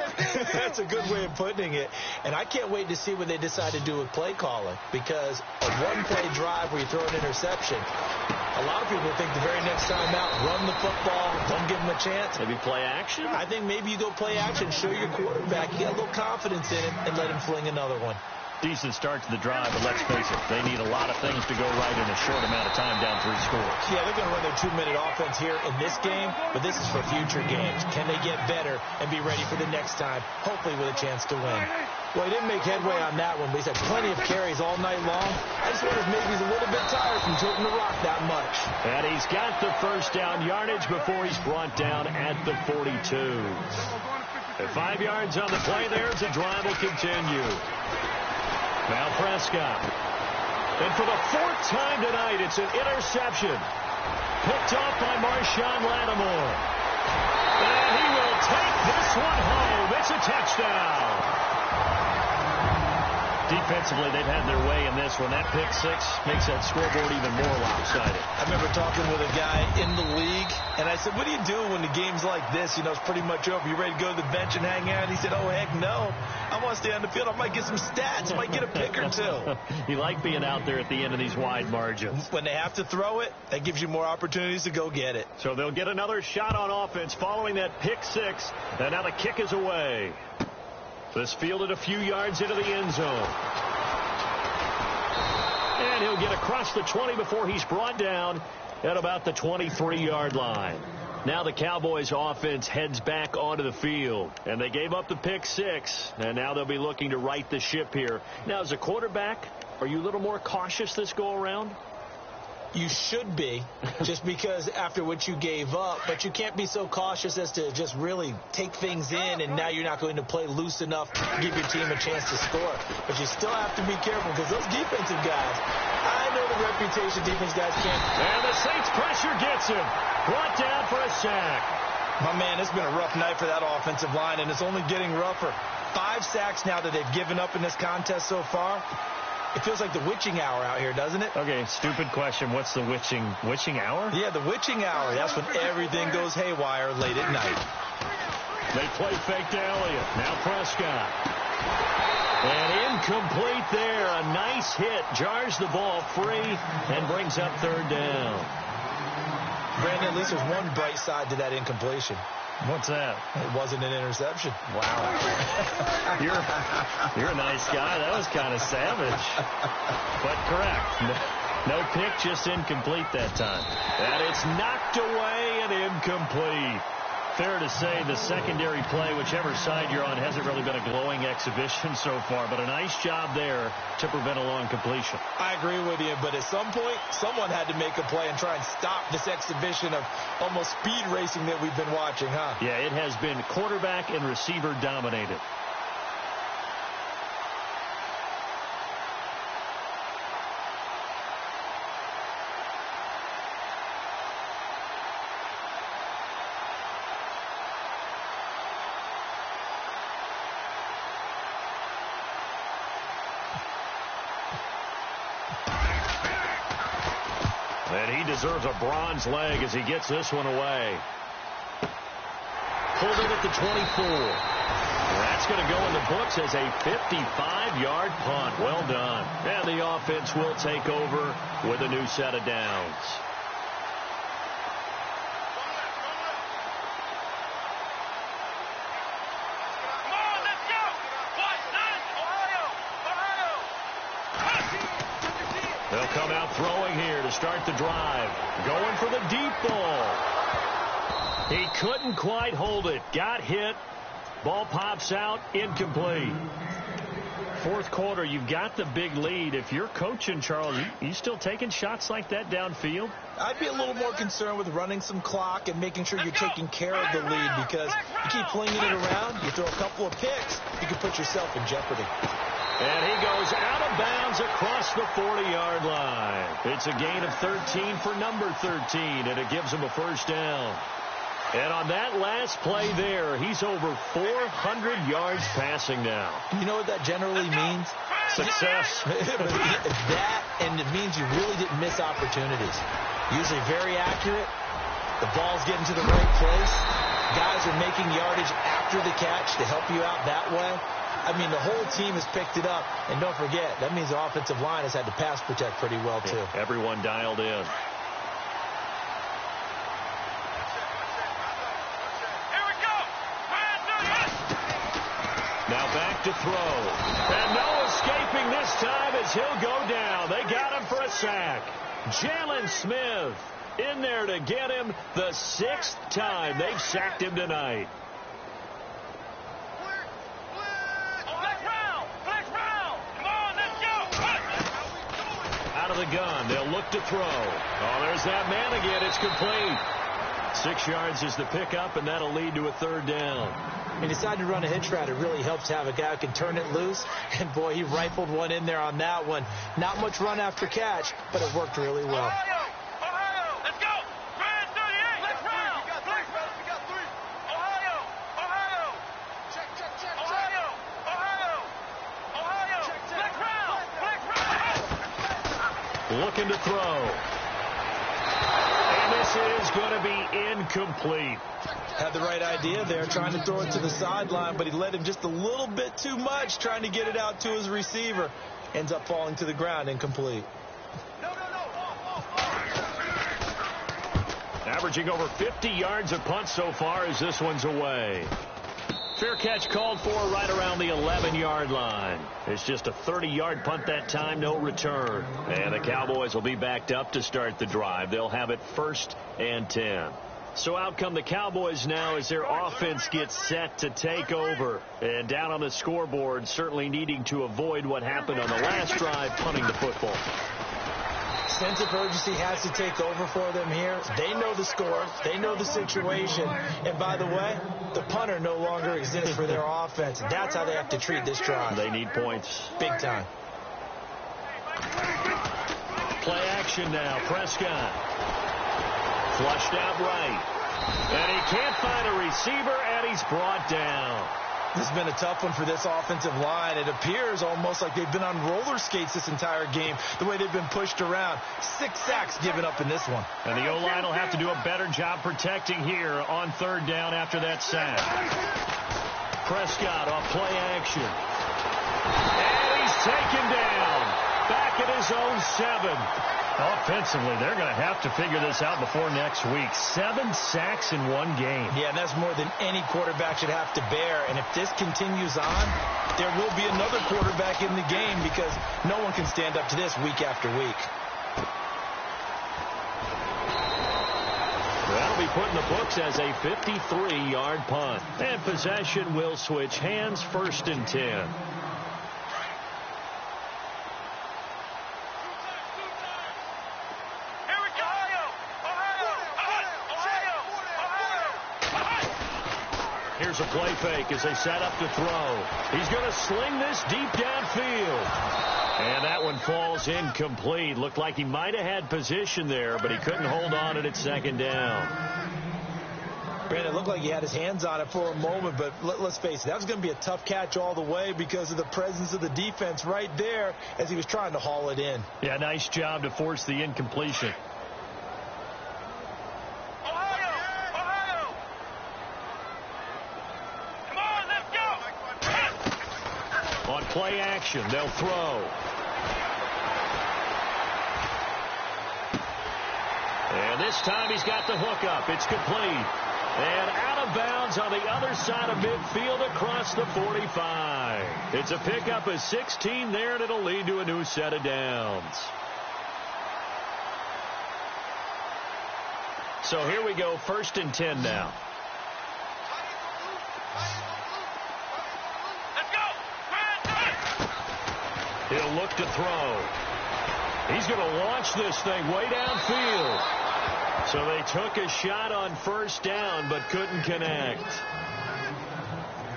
That's a good way of putting it. And I can't wait to see what they decide to do with play calling. Because a one-play drive where you throw an interception, a lot of people think the very next time out, run the football, don't give them a chance. Maybe play action? I think maybe you go play action, show your quarterback, you get a little confidence in him, and let him fling another one. Decent start to the drive, but let's face it, they need a lot of things to go right in a short amount of time down 3 scores. Yeah, they're going to run their 2-minute offense here in this game, but this is for future games. Can they get better and be ready for the next time, hopefully with a chance to win? Well, he didn't make headway on that one, but he's had plenty of carries all night long. I just wonder if maybe he's a little bit tired from tilting the rock that much. And he's got the first down yardage before he's brought down at the 42. At 5 yards on the play there, the drive will continue. Now Prescott. And for the 4th time tonight, it's an interception. Picked off by Marshawn Lattimore. And he will take this one home. It's a touchdown. Defensively, they've had their way in this one. That pick 6 makes that scoreboard even more lopsided. I remember talking with a guy in the league, and I said, what do you do when the game's like this? You know, it's pretty much over. You ready to go to the bench and hang out? He said, oh, heck no. I want to stay on the field. I might get some stats. I might get a pick or 2. You like being out there at the end of these wide margins. When they have to throw it, that gives you more opportunities to go get it. So they'll get another shot on offense following that pick 6, and now the kick is away. This fielded a few yards into the end zone. And he'll get across the 20 before he's brought down at about the 23-yard line. Now the Cowboys offense heads back onto the field, and they gave up the pick 6, and now they'll be looking to right the ship here. Now, as a quarterback, are you a little more cautious this go around? You should be, just because after what you gave up, but you can't be so cautious as to just really take things in, and now you're not going to play loose enough to give your team a chance to score. But you still have to be careful, because those defensive guys, I know the reputation defense guys can't. And the Saints pressure gets him. Brought down for a sack. My man, it's been a rough night for that offensive line, and it's only getting rougher. 5 sacks now that they've given up in this contest so far. It feels like the witching hour out here, doesn't it? Okay, stupid question. What's the witching hour? Yeah, the witching hour. That's when everything goes haywire late at night. They play fake to Elliott. Now Prescott. And incomplete there. A nice hit. Jars the ball free and brings up 3rd down. Brandon, at least there's one bright side to that incompletion. What's that? It wasn't an interception. Wow. You're a nice guy. That was kind of savage. But correct. No pick, just incomplete that time. And it's knocked away and incomplete. Fair to say the secondary play, whichever side you're on, hasn't really been a glowing exhibition so far, but a nice job there to prevent a long completion. I agree with you, but at some point, someone had to make a play and try and stop this exhibition of almost speed racing that we've been watching, huh? Yeah, it has been quarterback and receiver dominated. And he deserves a bronze leg as he gets this one away. Pulled it at the 24. That's going to go in the books as a 55-yard punt. Well done. And the offense will take over with a new set of downs. They'll come out throwing here to start the drive. Going for the deep ball. He couldn't quite hold it. Got hit. Ball pops out. Incomplete. 4th quarter, you've got the big lead. If you're coaching, Charles, you still taking shots like that downfield? I'd be a little more concerned with running some clock and making sure you're taking care of the lead, because you keep flinging it around, you throw a couple of picks, you can put yourself in jeopardy. And he goes out of bounds across the 40-yard line. It's a gain of 13 for number 13, and it gives him a 1st down. And on that last play there, he's over 400 yards passing now. You know what that generally means? Success. That, and it means you really didn't miss opportunities. Usually very accurate. The ball's getting to the right place. Guys are making yardage after the catch to help you out that way. I mean, the whole team has picked it up. And don't forget, that means the offensive line has had to pass protect pretty well, too. Yeah, everyone dialed in. Here we go. Now back to throw. And no escaping this time as he'll go down. They got him for a sack. Jalen Smith in there to get him the 6th time they've sacked him tonight. Out of the gun, they'll look to throw. Oh, there's that man again. It's complete. 6 yards is the pickup, and that'll lead to a 3rd down. He decided to run a hitch route. It really helps to have a guy who can turn it loose. And, boy, he rifled one in there on that one. Not much run after catch, but it worked really well. Ohio, let's go. Grand 38. Let's round. We got 3. Ohio. Check. Ohio. Let's round. Looking to throw. And this is going to be incomplete. Had the right idea there, trying to throw it to the sideline, but he led him just a little bit too much, trying to get it out to his receiver. Ends up falling to the ground, incomplete. Averaging over 50 yards a punt so far as this one's away. Fair catch called for right around the 11-yard line. It's just a 30-yard punt that time, no return. And the Cowboys will be backed up to start the drive. They'll have it 1st and 10. So out come the Cowboys now as their offense gets set to take over. And down on the scoreboard, certainly needing to avoid what happened on the last drive, punting the football. Sense of urgency has to take over for them here. They know the score. They know the situation. And by the way, the punter no longer exists for their offense. That's how they have to treat this drive. They need points. Big time. Play action now. Prescott. Flushed out right. And he can't find a receiver, and he's brought down. This has been a tough one for this offensive line. It appears almost like they've been on roller skates this entire game, the way they've been pushed around. 6 sacks given up in this one. And the O-line will have to do a better job protecting here on 3rd down after that sack. Prescott off play action. And he's taken down. Back at his own 7. Offensively, they're going to have to figure this out before next week. 7 sacks in one game. Yeah, and that's more than any quarterback should have to bear. And if this continues on, there will be another quarterback in the game because no one can stand up to this week after week. That'll be put in the books as a 53-yard punt. And possession will switch hands, 1st and 10. Here's a play fake as they set up to throw. He's going to sling this deep downfield. And that one falls incomplete. Looked like he might have had position there, but he couldn't hold on at 2nd down. Brandon, it looked like he had his hands on it for a moment, but let's face it, that was going to be a tough catch all the way because of the presence of the defense right there as he was trying to haul it in. Yeah, nice job to force the incompletion. Play action. They'll throw. And this time he's got the hook up. It's complete. And out of bounds on the other side of midfield across the 45. It's a pickup of 16 there, and it'll lead to a new set of downs. So here we go, 1st and 10 now. He'll look to throw. He's going to launch this thing way downfield. So they took a shot on 1st down but couldn't connect.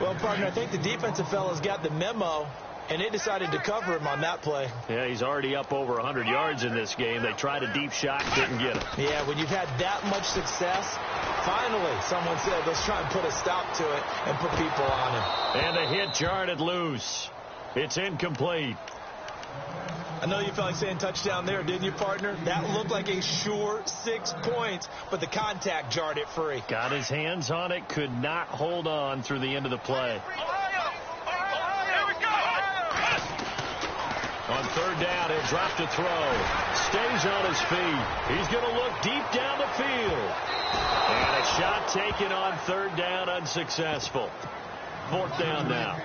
Well, partner, I think the defensive fellas got the memo, and they decided to cover him on that play. Yeah, he's already up over 100 yards in this game. They tried a deep shot, didn't get it. Yeah, when you've had that much success, finally someone said, let's try and put a stop to it and put people on him. And the hit jarred it loose. It's incomplete. I know you felt like saying touchdown there, didn't you, partner? That looked like a sure 6 points, but the contact jarred it free. Got his hands on it, could not hold on through the end of the play. On 3rd down, he'll drop to throw. Stays on his feet. He's going to look deep down the field. And a shot taken on 3rd down, unsuccessful. 4th down now.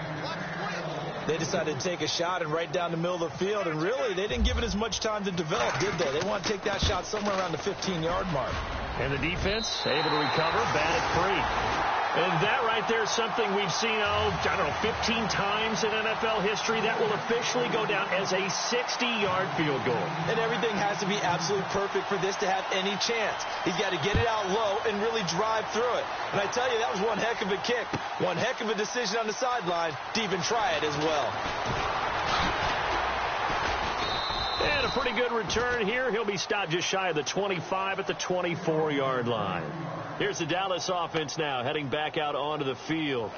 They decided to take a shot and right down the middle of the field, and really, they didn't give it as much time to develop, did they? They want to take that shot somewhere around the 15-yard mark. And the defense able to recover, batted free. And that right there is something we've seen, 15 times in NFL history. That will officially go down as a 60-yard field goal. And everything has to be absolutely perfect for this to have any chance. He's got to get it out low and really drive through it. And I tell you, that was one heck of a kick. One heck of a decision on the sideline to even try it as well. And a pretty good return here. He'll be stopped just shy of the 25 at the 24-yard line. Here's the Dallas offense now, heading back out onto the field.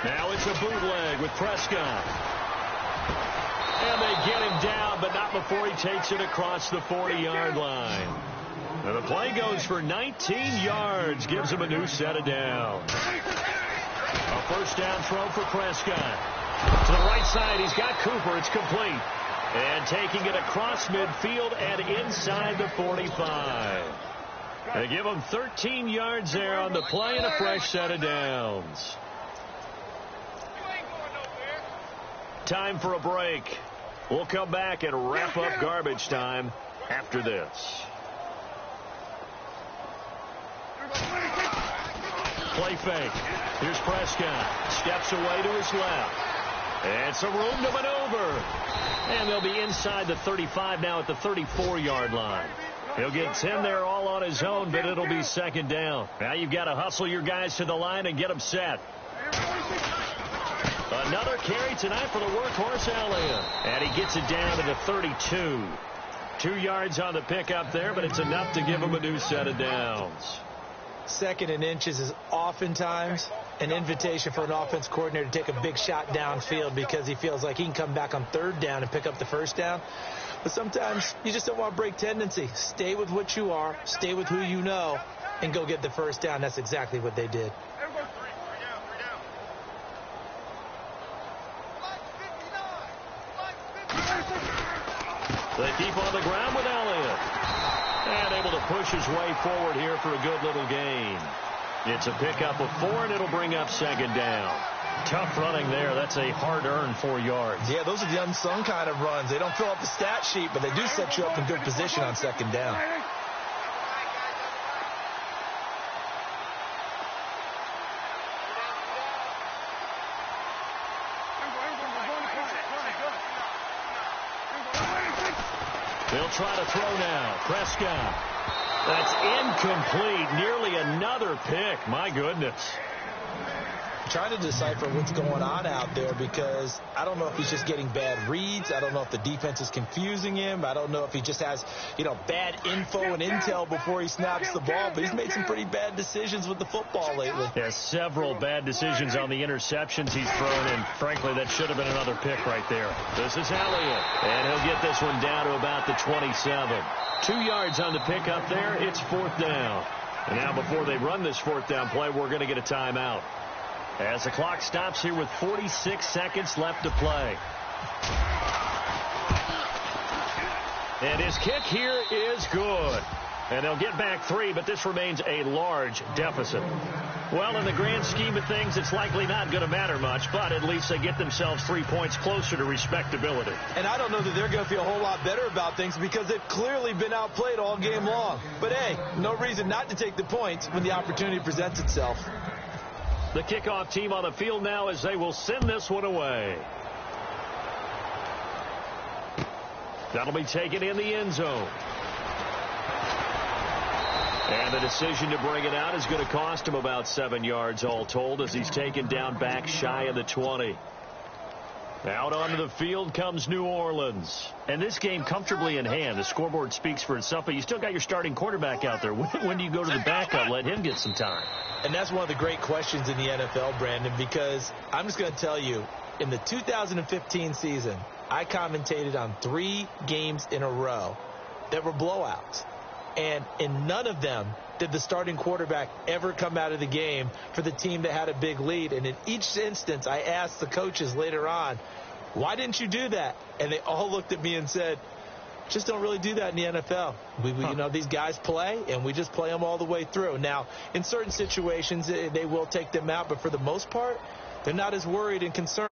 Now it's a bootleg with Prescott. And they get him down, but not before he takes it across the 40-yard line. And the play goes for 19 yards, gives him a new set of downs. A first down throw for Prescott. To the right side, he's got Cooper. It's complete. And taking it across midfield and inside the 45. They give him 13 yards there on the play and a fresh set of downs. Time for a break. We'll come back and wrap up garbage time after this. Play fake. Here's Prescott. Steps away to his left. And some room to maneuver. And they'll be inside the 35 now at the 34-yard line. He'll get 10 there all on his own, but it'll be second down. Now you've got to hustle your guys to the line and get them set. Another carry tonight for the workhorse Elliott. And he gets it down to the 32. 2 yards on the pickup there, but it's enough to give him a new set of downs. Second and inches is oftentimes an invitation for an offense coordinator to take a big shot downfield because he feels like he can come back on third down and pick up the first down. But sometimes you just don't want to break tendency. Stay with what you are, stay with who you know, and go get the first down. That's exactly what they did. They keep on the ground with Elliott. And able to push his way forward here for a good little gain. It's a pickup of 4, and it'll bring up second down. Tough running there. That's a hard-earned 4 yards. Yeah, those are the unsung kind of runs. They don't fill up the stat sheet, but they do set you up in good position on second down. They'll try to throw now. Prescott. That's incomplete. Nearly another pick. My goodness. Trying to decipher what's going on out there because I don't know if he's just getting bad reads. I don't know if the defense is confusing him. I don't know if he just has, bad info and intel before he snaps the ball. But he's made some pretty bad decisions with the football lately. There's several bad decisions on the interceptions he's thrown, and frankly, that should have been another pick right there. This is Elliott, and he'll get this one down to about the 27. 2 yards on the pickup there. It's fourth down. And now before they run this fourth down play, we're going to get a timeout. As the clock stops here with 46 seconds left to play. And his kick here is good. And they'll get back 3, but this remains a large deficit. Well, in the grand scheme of things, it's likely not going to matter much, but at least they get themselves 3 points closer to respectability. And I don't know that they're going to feel a whole lot better about things because they've clearly been outplayed all game long. But, hey, no reason not to take the points when the opportunity presents itself. The kickoff team on the field now as they will send this one away. That'll be taken in the end zone. And the decision to bring it out is going to cost him about 7 yards all told as he's taken down back shy of the 20. Out onto the field comes New Orleans. And this game comfortably in hand. The scoreboard speaks for itself, but you still got your starting quarterback out there. When do you go to the backup, let him get some time? And that's one of the great questions in the NFL, Brandon, because I'm just going to tell you, in the 2015 season, I commentated on 3 games in a row that were blowouts. And in none of them did the starting quarterback ever come out of the game for the team that had a big lead. And in each instance, I asked the coaches later on, why didn't you do that? And they all looked at me and said, just don't really do that in the NFL. These guys play, and we just play them all the way through. Now, in certain situations, they will take them out, but for the most part, they're not as worried and concerned.